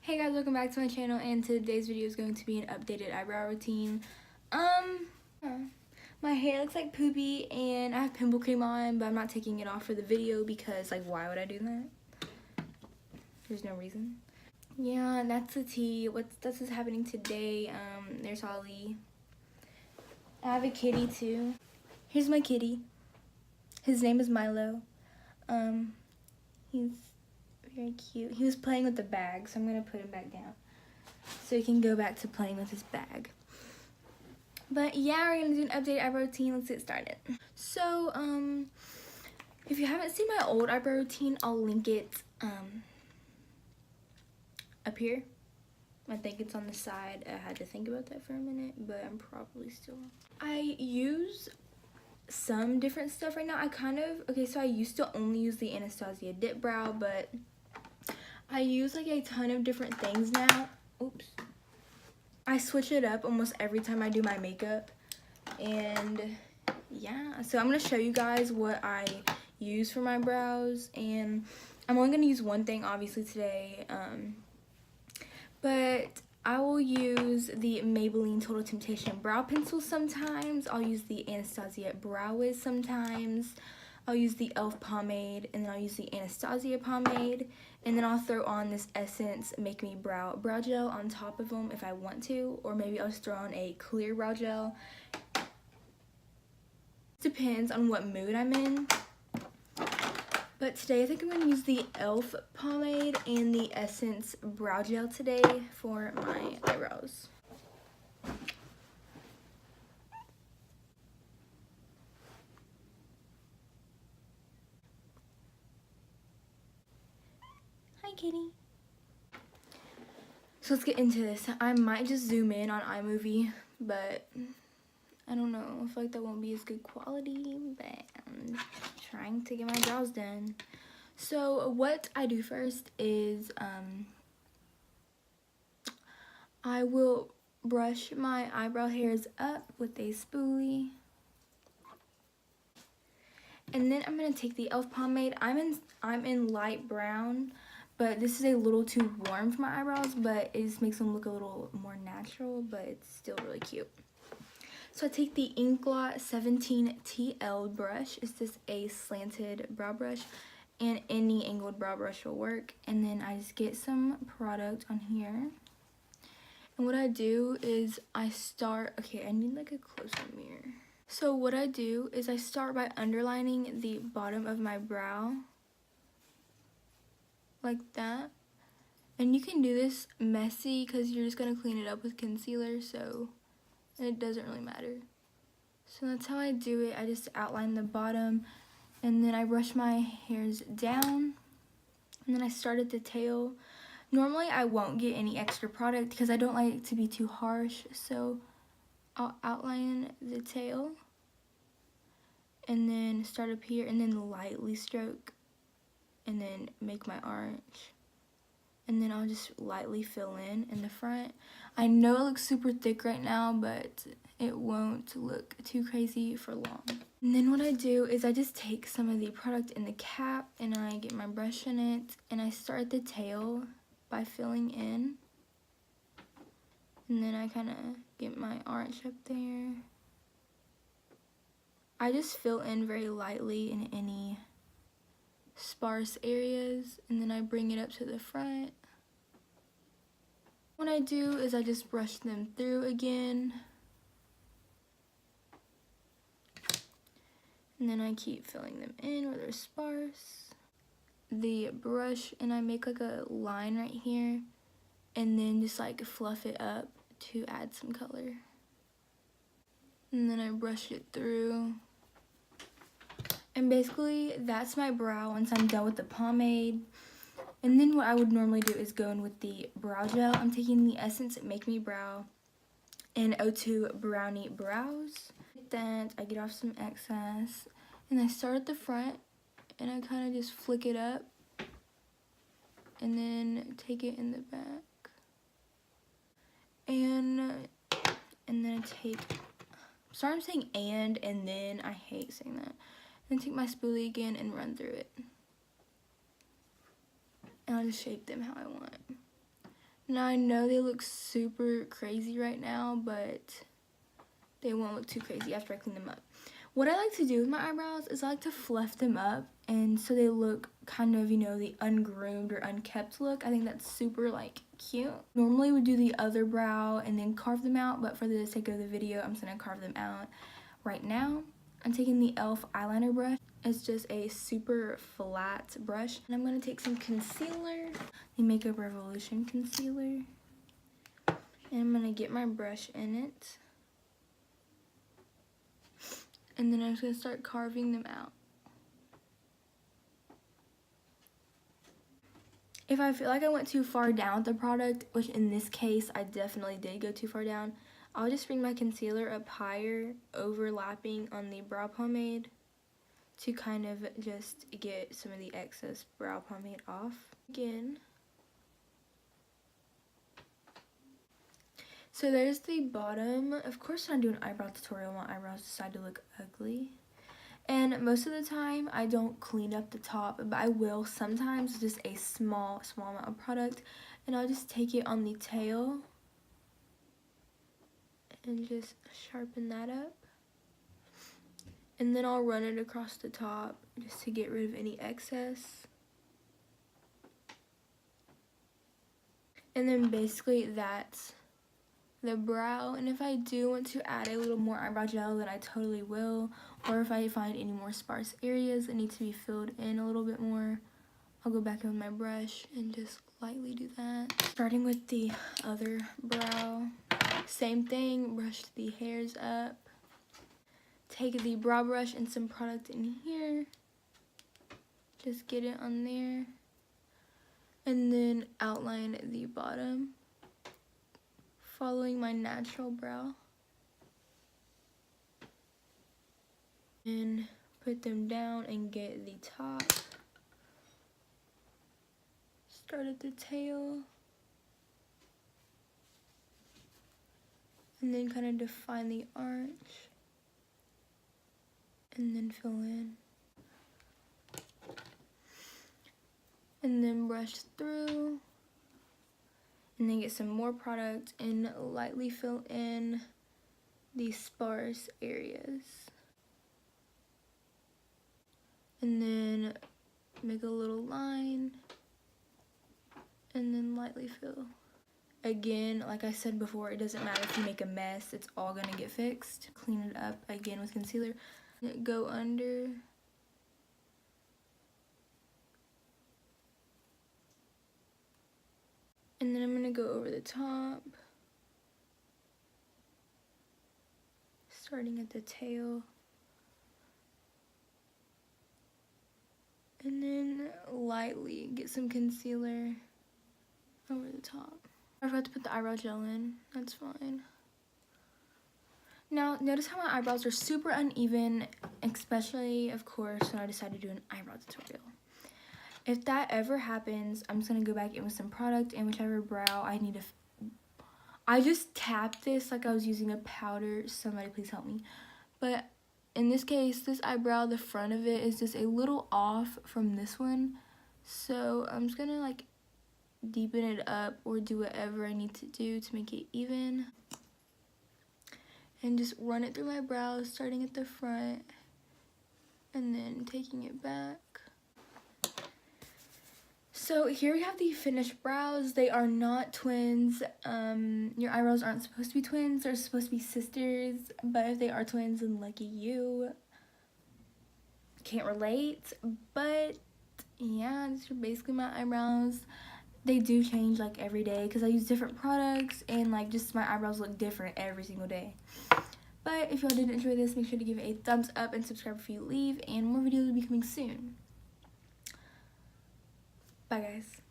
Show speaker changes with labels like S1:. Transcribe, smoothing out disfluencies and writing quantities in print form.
S1: Hey guys, welcome back to my channel, and today's video is going to be an updated eyebrow routine. My hair looks like poopy and I have pimple cream on, but I'm not taking it off for the video because, like, why would I do that? There's no reason. Yeah, that's the tea. What's happening today? There's Ollie. I have a kitty too. Here's my kitty. His name is Milo. He's very cute. He was playing with the bag, so I'm gonna put him back down so he can go back to playing with his bag. But yeah, we're gonna do an updated eyebrow routine. Let's get started. So if you haven't seen my old eyebrow routine, I'll link it up here. I think it's on the side. I had to think about that for a minute, but I'm probably still. I use some different stuff right now. So I used to only use the Anastasia dip brow, but I use like a ton of different things now. Oops. I switch it up almost every time I do my makeup. And yeah, so I'm going to show you guys what I use for my brows. And I'm only going to use one thing obviously today. But I will use the Maybelline Total Temptation brow pencil sometimes. I'll use the Anastasia Brow Wiz sometimes. I'll use the e.l.f. pomade, and then I'll use the Anastasia pomade, and then I'll throw on this Essence Make Me brow gel on top of them if I want to, or maybe I'll just throw on a clear brow gel. Depends on what mood I'm in. But today I think I'm going to use the e.l.f. pomade and the Essence brow gel today for my eyebrows. Hi, kitty. So let's get into this. I might just zoom in on iMovie, but I don't know. I feel like that won't be as good quality, but I'm trying to get my brows done. So what I do first is I will brush my eyebrow hairs up with a spoolie. And then I'm going to take the e.l.f. pomade. I'm in light brown, but this is a little too warm for my eyebrows, but it just makes them look a little more natural, but it's still really cute. So I take the Inklot 17 TL brush. It's just a slanted brow brush, and any angled brow brush will work. And then I just get some product on here. And what I do is I need like a closer mirror. So what I do is I start by underlining the bottom of my brow, like that. And you can do this messy because you're just going to clean it up with concealer, so it doesn't really matter. So that's how I do it. I just outline the bottom, and then I brush my hairs down, and then I start at the tail. Normally I won't get any extra product because I don't like it to be too harsh, so I'll outline the tail and then start up here and then lightly stroke and then make my arch, and then I'll just lightly fill in the front. I know it looks super thick right now, but it won't look too crazy for long. And then what I do is I just take some of the product in the cap and I get my brush in it, and I start the tail by filling in, and then I kind of get my arch up there. I just fill in very lightly in any sparse areas, and then I bring it up to the front. What I do is I just brush them through again, and then I keep filling them in where they're sparse. The brush, and I make like a line right here, and then just like fluff it up to add some color. And then I brush it through. And basically that's my brow once I'm done with the pomade. And then what I would normally do is go in with the brow gel. I'm taking the Essence Make Me Brow and O2 Brownie Brows. Then I get off some excess, and I start at the front, and I kind of just flick it up and then take it in the back. And then I take, sorry I'm saying and then, I hate saying that. And take my spoolie again and run through it. And I'll just shape them how I want. Now I know they look super crazy right now, but they won't look too crazy after I clean them up. What I like to do with my eyebrows is I like to fluff them up, and so they look kind of, you know, the ungroomed or unkept look. I think that's super, like, cute. Normally we do the other brow and then carve them out, but for the sake of the video, I'm just gonna carve them out right now. I'm taking the e.l.f. eyeliner brush. It's just a super flat brush. And I'm gonna take some concealer, the Makeup Revolution concealer, and I'm gonna get my brush in it. And then I'm just going to start carving them out. If I feel like I went too far down with the product, which in this case I definitely did go too far down, I'll just bring my concealer up higher, overlapping on the brow pomade to kind of just get some of the excess brow pomade off. Again. So there's the bottom. Of course, when I do an eyebrow tutorial, my eyebrows decide to look ugly. And most of the time, I don't clean up the top, but I will sometimes, just a small amount of product. And I'll just take it on the tail and just sharpen that up. And then I'll run it across the top just to get rid of any excess. And then basically that's the brow. And if I do want to add a little more eyebrow gel, then I totally will. Or if I find any more sparse areas that need to be filled in a little bit more, I'll go back in with my brush and just lightly do that. Starting with the other brow, same thing, brush the hairs up. Take the brow brush and some product in here. Just get it on there. And then outline the bottom, following my natural brow. And put them down and get the top. Start at the tail. And then kind of define the arch. And then fill in. And then brush through. And then get some more product and lightly fill in the sparse areas. And then make a little line. And then lightly fill. Again, like I said before, it doesn't matter if you make a mess, it's all gonna get fixed. Clean it up again with concealer. Go under. And then I'm gonna go over the top. Starting at the tail. And then lightly get some concealer over the top. I forgot to put the eyebrow gel in, that's fine. Now, notice how my eyebrows are super uneven, especially, of course, when I decide to do an eyebrow tutorial. If that ever happens, I'm just going to go back in with some product and whichever brow I need to... I just tapped this like I was using a powder. Somebody please help me. But in this case, this eyebrow, the front of it is just a little off from this one. So I'm just going to like deepen it up or do whatever I need to do to make it even. And just run it through my brows, starting at the front and then taking it back. So here we have the finished brows. They are not twins. Your eyebrows aren't supposed to be twins. They're supposed to be sisters. But if they are twins, then lucky you. Can't relate. But yeah, these are basically my eyebrows. They do change like every day because I use different products and like just my eyebrows look different every single day. But if y'all did enjoy this, make sure to give it a thumbs up and subscribe before you leave, and more videos will be coming soon. Bye guys.